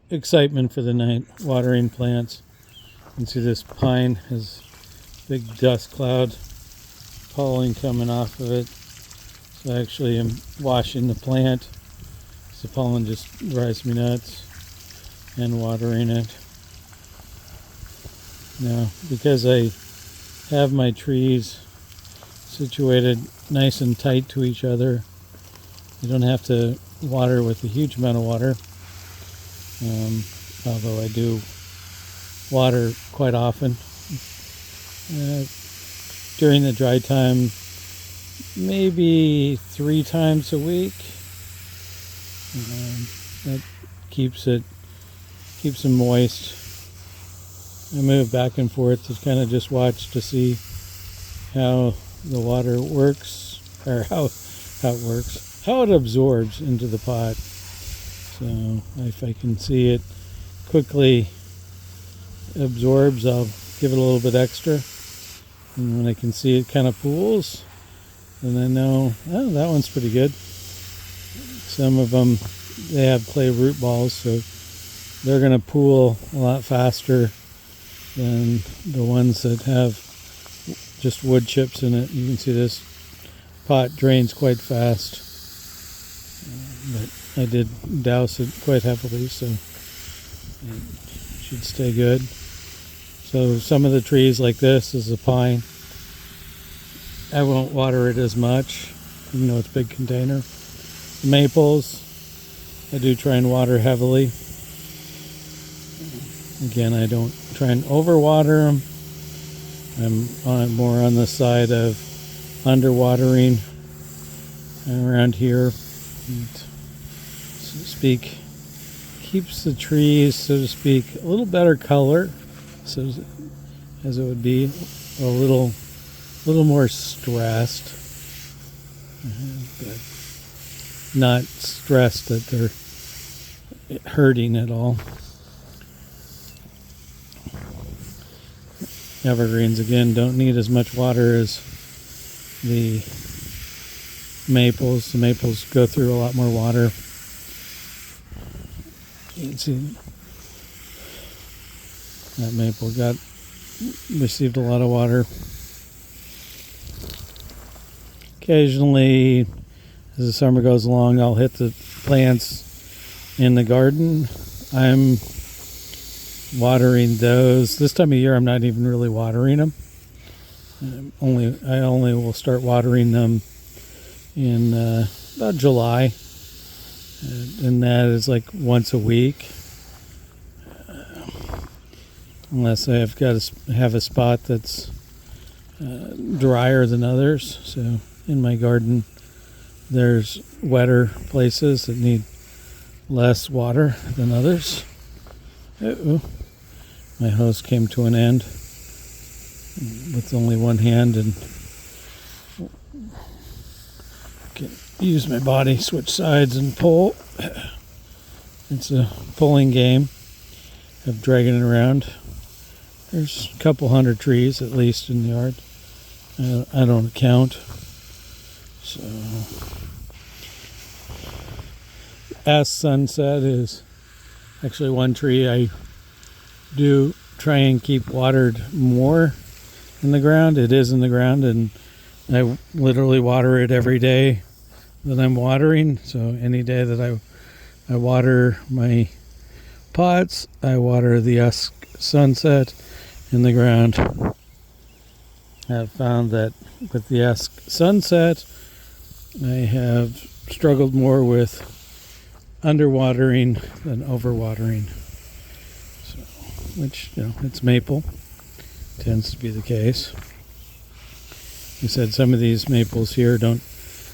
excitement for the night, watering plants. You can see this pine has big dust cloud, pollen coming off of it. So actually I'm washing the plant. The pollen just drives me nuts, and watering it. Now, because I have my trees situated nice and tight to each other, you don't have to water with a huge amount of water. Although I do water quite often. During the dry time, maybe 3 times a week. That keeps them moist. I move back and forth to kind of just watch to see how the water works, or how it works, how it absorbs into the pot. So if I can see it quickly absorbs, I'll give it a little bit extra. And when I can see it kind of pools, then I know, oh, that one's pretty good. Some of them, they have clay root balls, so they're going to pool a lot faster than the ones that have just wood chips in it. You can see this pot drains quite fast, but I did douse it quite heavily, so it should stay good. So some of the trees like this is a pine. I won't water it as much, even though it's a big container. The maples, I do try and water heavily. Again, I don't try and overwater them. I'm more on the side of underwatering around here. And, so to speak, keeps the trees, so to speak, a little better color, so as it would be a little more stressed, but not stressed that they're hurting at all. Evergreens, again, don't need as much water as the maples. The maples go through a lot more water. You can see that maple received a lot of water. Occasionally, as the summer goes along, I'll hit the plants in the garden. I'm watering those. This time of year, I'm not even really watering them. I only will start watering them in about July, and that is like once a week, unless I've got to have a spot that's drier than others. So in my garden, there's wetter places that need less water than others. Uh-oh. My hose came to an end with only one hand, and can use my body, switch sides and pull. It's a pulling game of dragging it around. There's a couple hundred trees at least in the yard. I don't count. So, as sunset is actually one tree I do try and keep watered more in the ground. It is in the ground, and I literally water it every day that I'm watering. So any day that I water my pots, I water the sunset in the ground. I've found that with the sunset, I have struggled more with underwatering than overwatering. So, which, it's maple. Tends to be the case. You said some of these maples here don't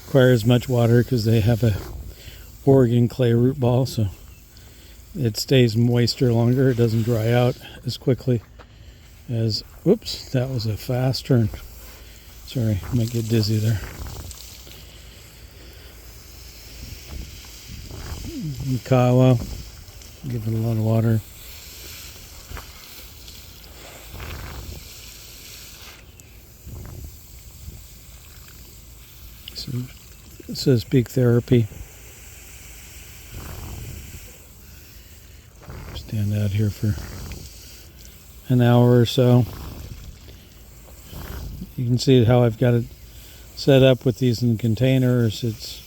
require as much water because they have a Oregon clay root ball, so it stays moister longer. It doesn't dry out as quickly as, whoops, that was a fast turn. Sorry, I might get dizzy there. Kawa, give it a lot of water. So it says peak therapy. stand out here for an hour or so. You can see how I've got it set up with these in containers. It's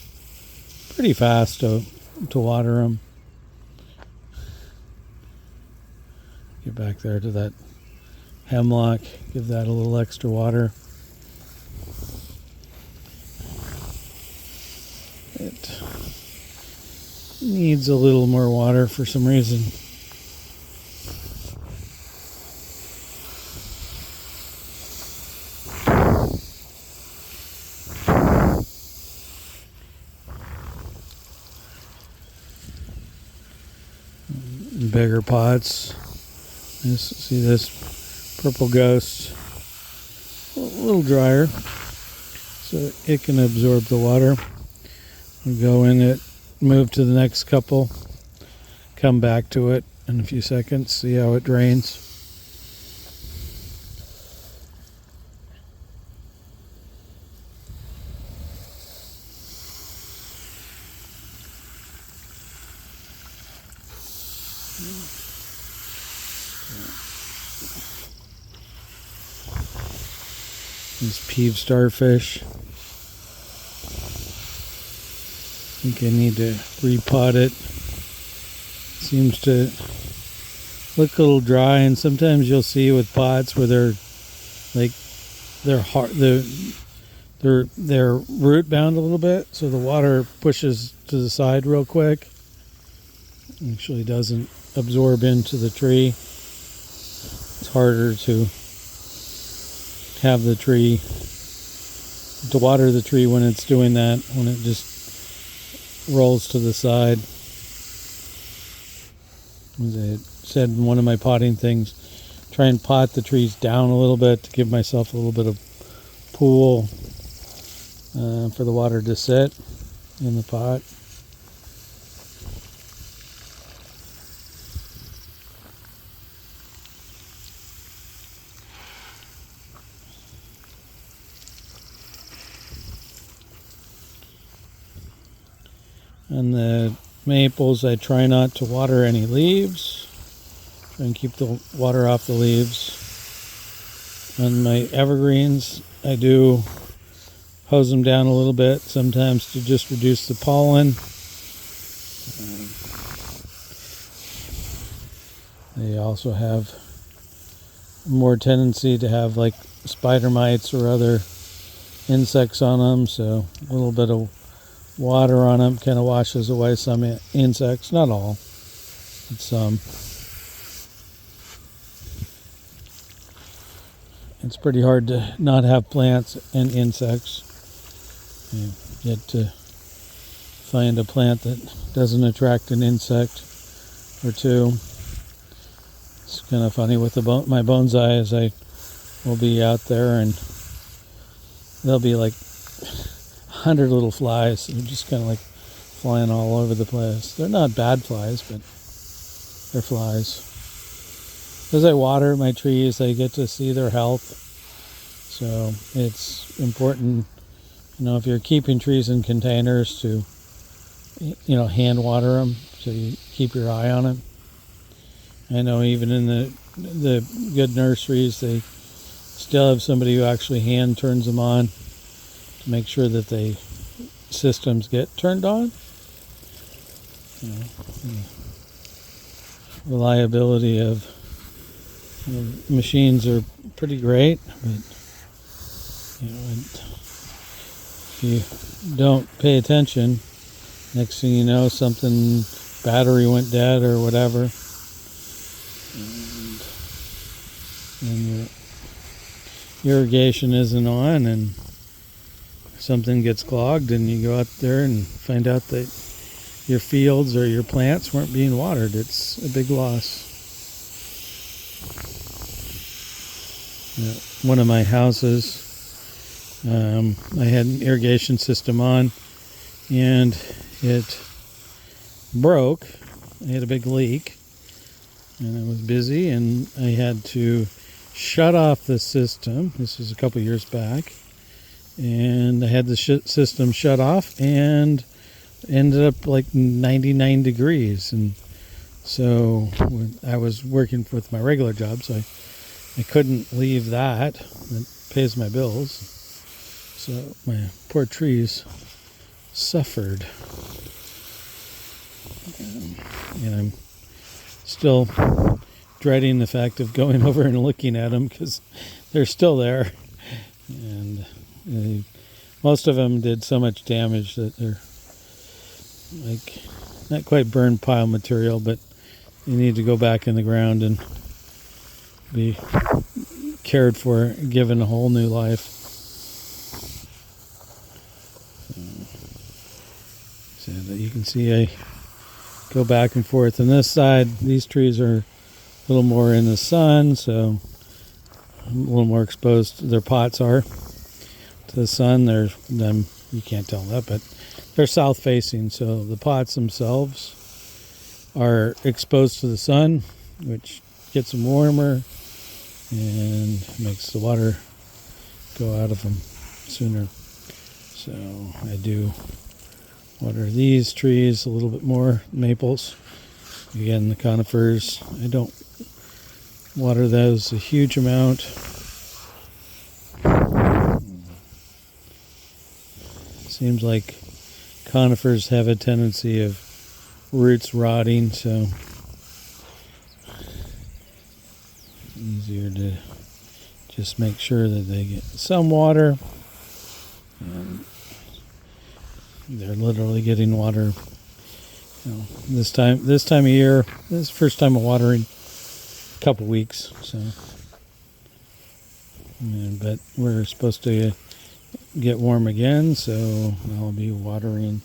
pretty fast to water them. Get back there to that hemlock, give that a little extra water. It needs a little more water for some reason. Bigger pots. See this purple ghost, a little drier, so it can absorb the water. We go in it, move to the next couple, come back to it in a few seconds, see how it drains. This peeve starfish. I think I need to repot it. Seems to look a little dry, and sometimes you'll see with pots where they're hard, they're root bound a little bit, so the water pushes to the side real quick. Actually doesn't absorb into the tree. It's harder to have the tree, to water the tree when it's doing that, when it just rolls to the side. As I said in one of my potting things, try and pot the trees down a little bit to give myself a little bit of pool for the water to sit in the pot. And the maples, I try not to water any leaves. Try and keep the water off the leaves. On my evergreens, I do hose them down a little bit, sometimes to just reduce the pollen. They also have more tendency to have like spider mites or other insects on them, so a little bit of water on them kind of washes away some insects, not all, but some. It's pretty hard to not have plants and insects. You get to find a plant that doesn't attract an insect or two. It's kind of funny with my bonsai, as I will be out there and there'll be like 100 little flies, and just kind of like flying all over the place. They're not bad flies, but they're flies. As I water my trees, I get to see their health. So it's important, if you're keeping trees in containers, to, hand water them, so you keep your eye on them. I know even in the good nurseries, they still have somebody who actually hand turns them on to make sure that the systems get turned on. The reliability of machines are pretty great, but if you don't pay attention, next thing you know, battery went dead or whatever, and your irrigation isn't on, and something gets clogged, and you go out there and find out that your fields or your plants weren't being watered. It's a big loss. One of my houses, I had an irrigation system on, and it broke. I had a big leak, and I was busy, and I had to shut off the system. This was a couple years back. And I had the system shut off, and ended up like 99 degrees, and So I was working with my regular job, so I couldn't leave that. It pays my bills. So my poor trees suffered. And I'm still dreading the fact of going over and looking at them because they're still there. And most of them did so much damage that they're like not quite burned pile material, but you need to go back in the ground and be cared for, given a whole new life. So that you can see I go back and forth. On this side, these trees are a little more in the sun, so a little more exposed. Their pots are to the sun. You can't tell that, but they're south facing, so the pots themselves are exposed to the sun, which gets them warmer and makes the water go out of them sooner. So I do water these trees a little bit more, maples. Again, the conifers, I don't water those a huge amount. Seems like conifers have a tendency of roots rotting, so easier to just make sure that they get some water. And they're literally getting water. This time of year, this is the first time of watering a couple weeks. So, but we're supposed to get warm again, so I'll be watering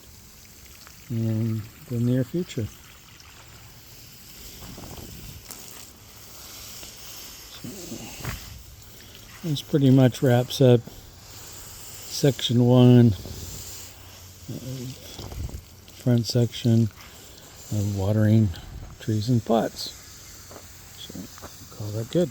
in the near future. So, this pretty much wraps up section 1. Front section of watering trees in pots. So call that good.